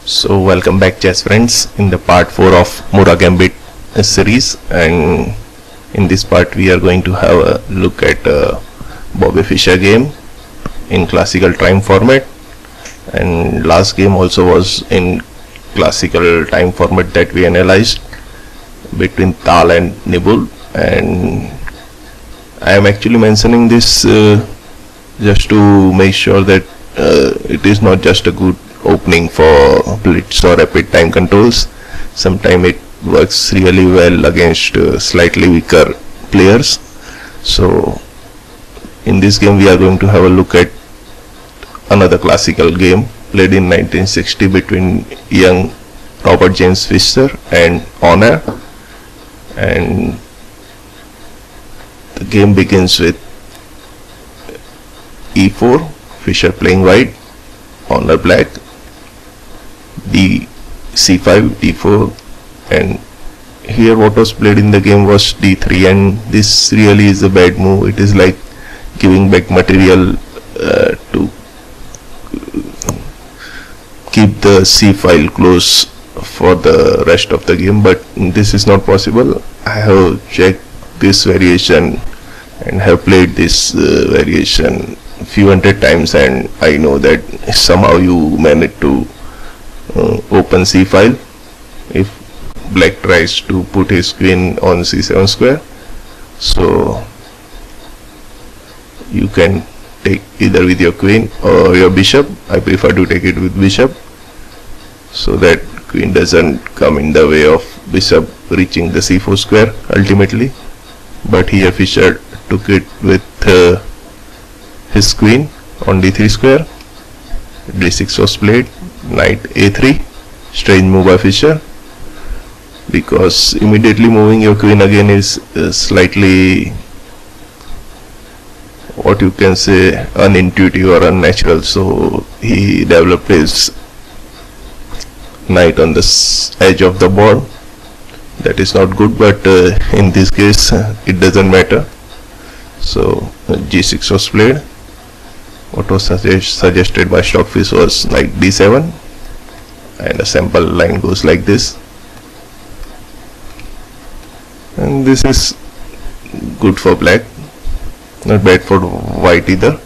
So welcome back chess friends in the part 4 of Morra Gambit series, and in this part we are going to have a look at Bobby Fischer game in classical time format, and last game also was in classical time format that we analyzed between Tal and Nibul. And I am actually mentioning this just to make sure that it is not just a good opening for blitz or rapid time controls. Sometimes it works really well against slightly weaker players. So in this game we are going to have a look at another classical game played in 1960 between young Robert James Fischer and Auner, and the game begins with e4, Fischer playing white, Auner black, c5, d4, and here what was played in the game was d3, and this really is a bad move. It is like giving back material to keep the c file close for the rest of the game, but this is not possible. I have checked this variation and have played this variation a few hundred times, and I know that somehow you manage to open c file if black tries to put his queen on c7 square. So you can take either with your queen or your bishop. I prefer to take it with bishop so that queen doesn't come in the way of bishop reaching the c4 square ultimately. But here Fischer took it with his queen on d3 square. d6 was played, knight a3, strange move by Fischer, because immediately moving your queen again is slightly, what you can say, unintuitive or unnatural. So he developed his knight on the edge of the board. That is not good, but in this case it doesn't matter. So g6 was played. What was suggested by Stockfish was knight d7, and a sample line goes like this, and this is good for black, not bad for white either.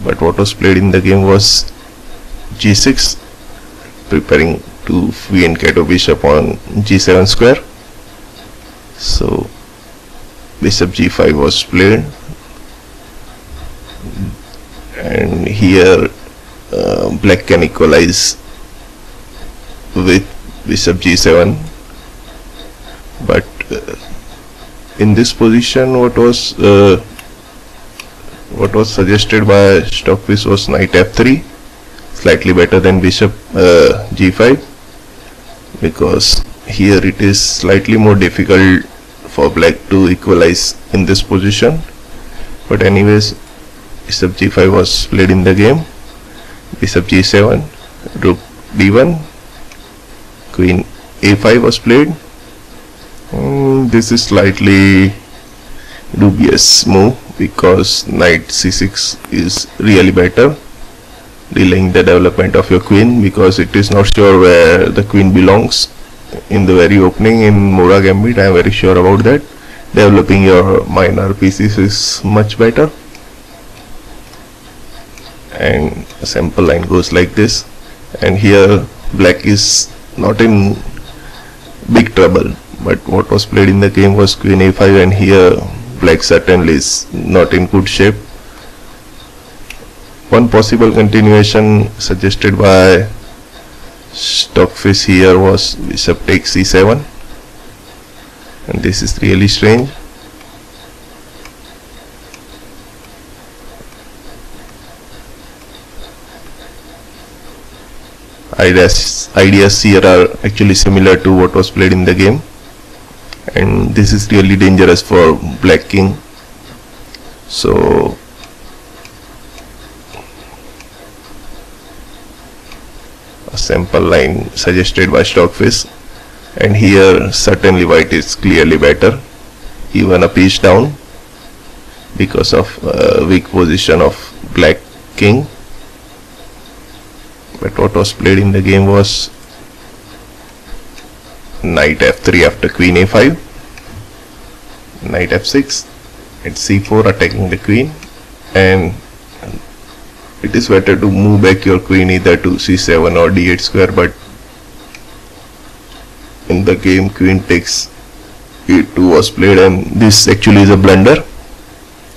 But what was played in the game was g6, preparing to v-encato bishop on g7 square. So bishop g5 was played, and here black can equalize with bishop g7, but in this position what was suggested by Stockfish was knight f3, slightly better than bishop g5, because here it is slightly more difficult for black to equalize in this position. But anyways, bishop g5 was played in the game, bishop g7, rook d1, queen a5 was played. This is slightly dubious move because knight c6 is really better, delaying the development of your queen, because it is not sure where the queen belongs in the very opening. In Morra Gambit I am very sure about that. Developing your minor pieces is much better, and a sample line goes like this. And here black is not in big trouble, but what was played in the game was queen a5, and here black certainly is not in good shape. One possible continuation suggested by Stockfish here was bishop takes c7, and this is really strange. Ideas here are actually similar to what was played in the game, and this is really dangerous for black king. So a sample line suggested by Stockfish, and here certainly white is clearly better, even a piece down, because of weak position of black king. but what was played in the game was knight f3 after queen a5, knight f6, and c4 attacking the queen, and it is better to move back your queen either to c7 or d8 square, but in the game queen takes e2 was played, and this actually is a blunder,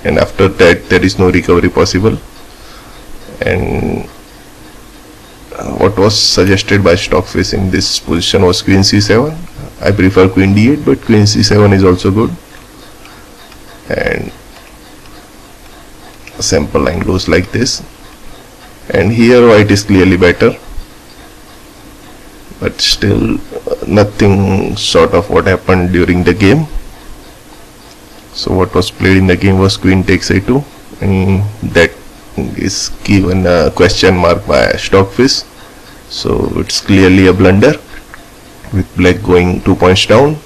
and after that there is no recovery possible. And what was suggested by Stockfish in this position was queen c7. I prefer queen d8, but queen c7 is also good, and a sample line goes like this. And here white is clearly better, but still nothing short of what happened during the game. So what was played in the game was queen takes a2, and that is given a question mark by Stockfish, so it's clearly a blunder, with black going 2 points down.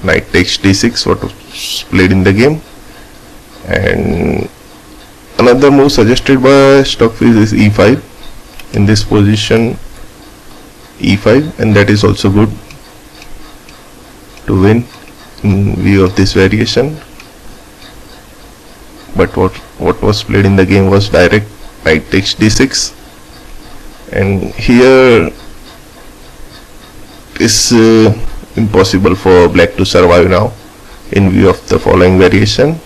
Knight takes d6, what was played in the game, and another move suggested by Stockfish is e5. In this position e5, and that is also good to win in view of this variation. But what was played in the game was direct knight takes d6, and here is impossible for black to survive now in view of the following variation.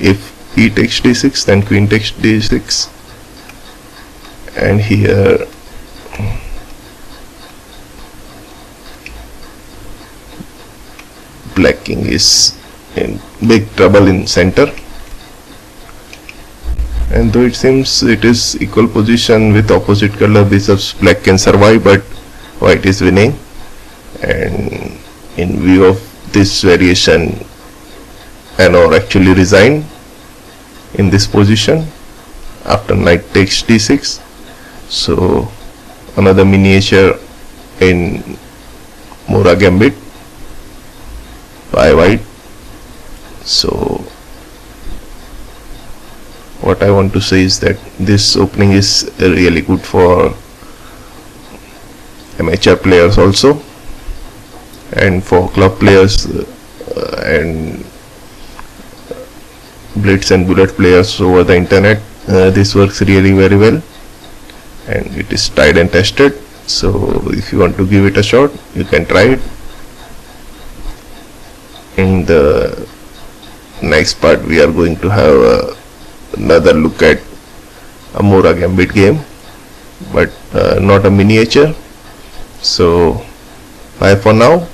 If e takes d6, then queen takes d6, and here black king is in big trouble in center, and though it seems it is equal position with opposite color bishops, black can survive, but white is winning. And in view of this variation, Auner actually resigned in this position after knight takes d6. So another miniature in Morra Gambit by white. So what I want to say is that this opening is really good for amateur players also, and for club players and blitz and bullet players over the internet. This works really very well, and it is tried and tested. So if you want to give it a shot, you can try it. In the next part we are going to have another look at a Morra Gambit game, but not a miniature. So bye for now.